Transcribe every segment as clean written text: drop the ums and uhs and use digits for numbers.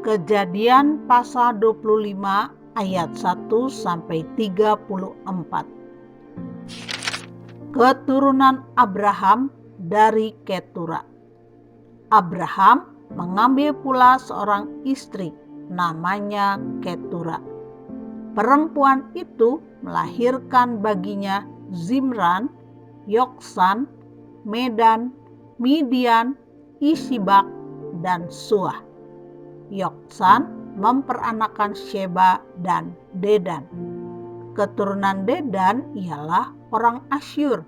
Kejadian pasal 25 ayat 1 sampai 34. Keturunan Abraham dari Ketura. Abraham mengambil pula seorang istri namanya Ketura. Perempuan itu melahirkan baginya Zimran, Yoksan, Medan, Midian, Isibak, dan Suah. Yoksan memperanakan Sheba dan Dedan. Keturunan Dedan ialah orang Asyur,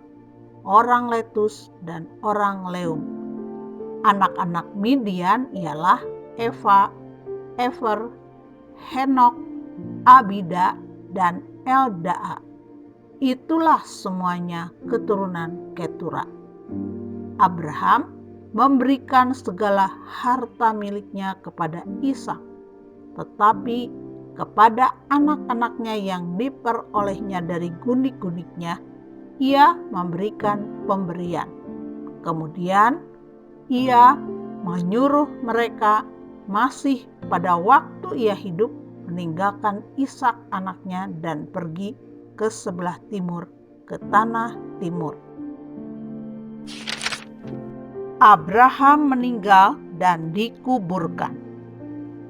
orang Letus, dan orang Leum. Anak-anak Midian ialah Eva, Efer, Henok, Abida, dan Eldaa. Itulah semuanya keturunan Ketura. Abraham memberikan segala harta miliknya kepada Ishak, tetapi kepada anak-anaknya yang diperolehnya dari gundik-gundiknya, ia memberikan pemberian. Kemudian ia menyuruh mereka masih pada waktu ia hidup meninggalkan Ishak anaknya dan pergi ke sebelah timur, ke tanah timur. Abraham meninggal dan dikuburkan.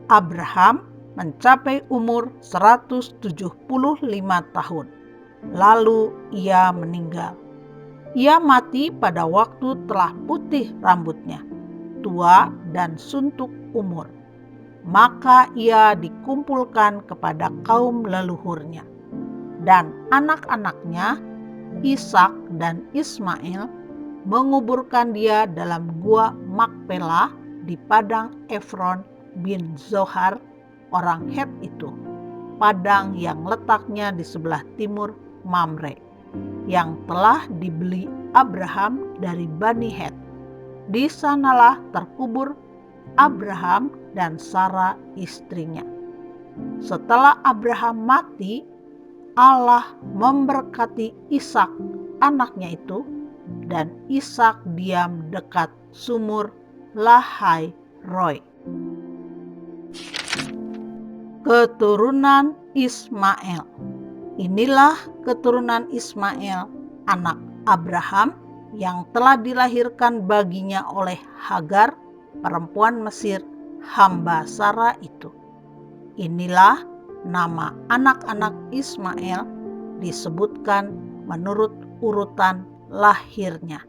Abraham mencapai umur 175 tahun. Lalu ia meninggal. Ia mati pada waktu telah putih rambutnya, tua dan suntuk umur. Maka ia dikumpulkan kepada kaum leluhurnya. Dan anak-anaknya, Ishak dan Ismail, menguburkan dia dalam gua Makpelah di padang Efron bin Zohar, orang Het itu, padang yang letaknya di sebelah timur Mamre, yang telah dibeli Abraham dari Bani Het. Di sanalah terkubur Abraham dan Sara istrinya. Setelah Abraham mati, Allah memberkati Ishak anaknya itu, dan Ishak diam dekat sumur Lahai Roi. Keturunan Ismail. Inilah keturunan Ismail, anak Abraham, yang telah dilahirkan baginya oleh Hagar, perempuan Mesir, hamba Sara itu. Inilah nama anak-anak Ismail disebutkan menurut urutan lahirnya.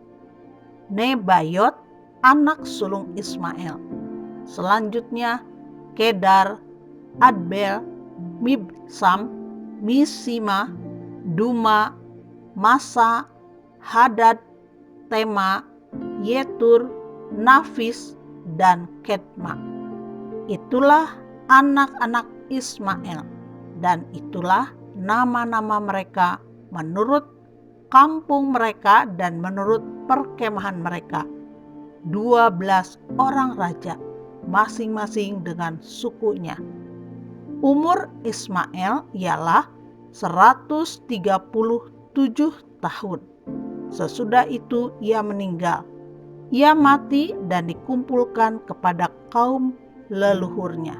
Nebayot, anak sulung Ismail. Selanjutnya Kedar, Adbel, Mibsam, Misima, Duma, Masa, Hadad, Tema, Yetur, Nafis, dan Ketma. Itulah anak-anak Ismail, dan itulah nama-nama mereka menurut kampung mereka dan menurut perkemahan mereka. 12 orang raja, masing-masing dengan sukunya. Umur Ismail ialah 137 tahun. Sesudah itu ia meninggal. Ia mati dan dikumpulkan kepada kaum leluhurnya.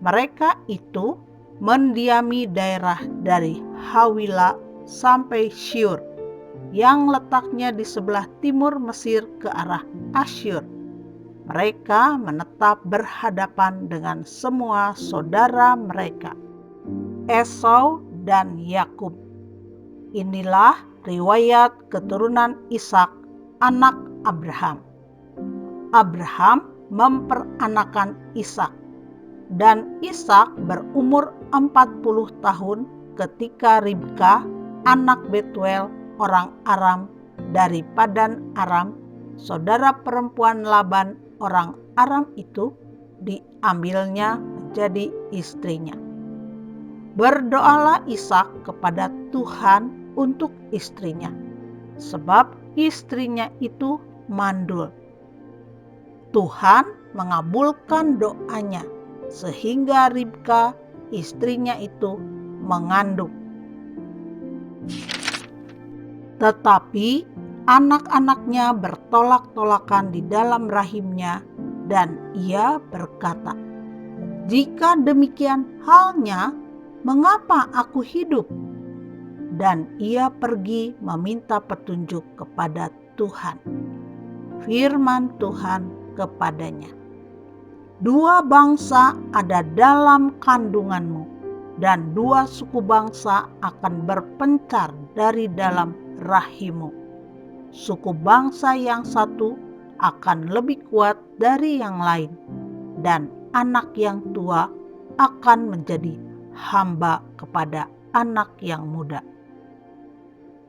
Mereka itu mendiami daerah dari Hawila sampai Syur, yang letaknya di sebelah timur Mesir ke arah Asyur. Mereka menetap berhadapan dengan semua saudara mereka, Esau dan Yakub. Inilah riwayat keturunan Ishak, anak Abraham. Abraham memperanakan Ishak, dan Ishak berumur 40 tahun ketika Ribka, anak Betuel, orang Aram dari Padan Aram, saudara perempuan Laban, orang Aram itu, diambilnya menjadi istrinya. Berdoalah Ishak kepada Tuhan untuk istrinya, sebab istrinya itu mandul. Tuhan mengabulkan doanya, sehingga Ribka, istrinya itu, mengandung. Tetapi anak-anaknya bertolak-tolakan di dalam rahimnya, Dan ia berkata, "Jika demikian halnya, mengapa aku hidup?" Dan ia pergi meminta petunjuk kepada Tuhan. Firman Tuhan kepadanya, "Dua bangsa ada dalam kandunganmu, dan dua suku bangsa akan berpencar dari dalam rahimmu. Suku bangsa yang satu akan lebih kuat dari yang lain, dan anak yang tua akan menjadi hamba kepada anak yang muda."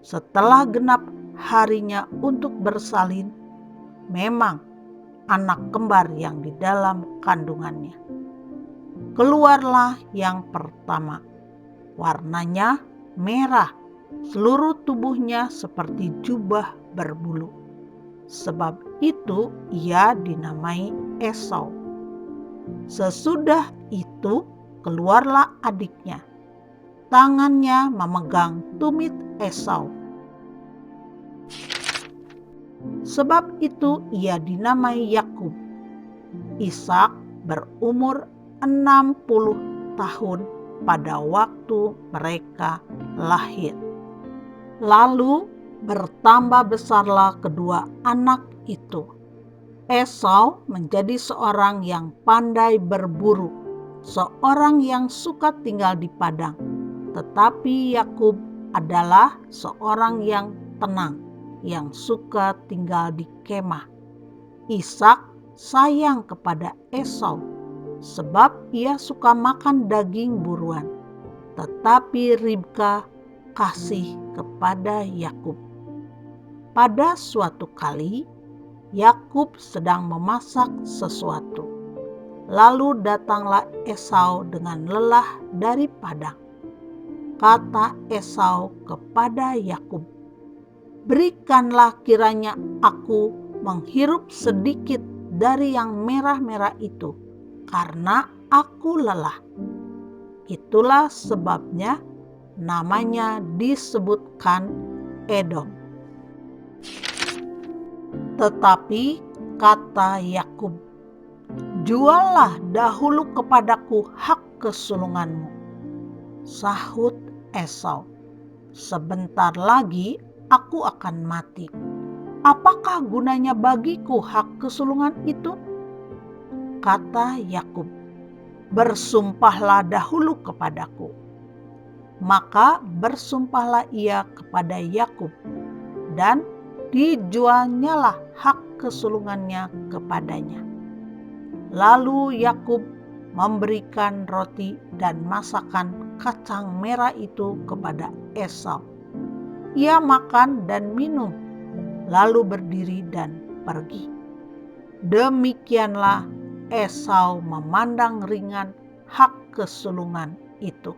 Setelah genap harinya untuk bersalin, memang anak kembar yang di dalam kandungannya. Keluarlah yang pertama, warnanya merah, seluruh tubuhnya seperti jubah berbulu. Sebab itu ia dinamai Esau. Sesudah itu keluarlah adiknya, tangannya memegang tumit Esau. Sebab itu ia dinamai Yakub. Ishak berumur 60 tahun pada waktu mereka lahir. Lalu bertambah besarlah kedua anak itu. Esau menjadi seorang yang pandai berburu, seorang yang suka tinggal di padang. Tetapi Yakub adalah seorang yang tenang, yang suka tinggal di kemah. Ishak sayang kepada Esau, sebab ia suka makan daging buruan. Tetapi Ribka kasih kepada Yakub. Pada suatu kali, Yakub sedang memasak sesuatu. Lalu datanglah Esau dengan lelah dari padang. Kata Esau kepada Yakub, "Berikanlah kiranya aku menghirup sedikit dari yang merah-merah itu, karena aku lelah." Itulah sebabnya namanya disebutkan Edom. Tetapi kata Yakub, "Juallah dahulu kepadaku hak kesulunganmu." Sahut Esau, "Sebentar lagi aku akan mati. Apakah gunanya bagiku hak kesulungan itu?" Kata Yakub, "Bersumpahlah dahulu kepadaku." Maka bersumpahlah ia kepada Yakub, dan dijualnyalah hak kesulungannya kepadanya. Lalu Yakub memberikan roti dan masakan kacang merah itu kepada Esau. Ia makan dan minum, lalu berdiri dan pergi. Demikianlah Esau memandang ringan hak kesulungan itu.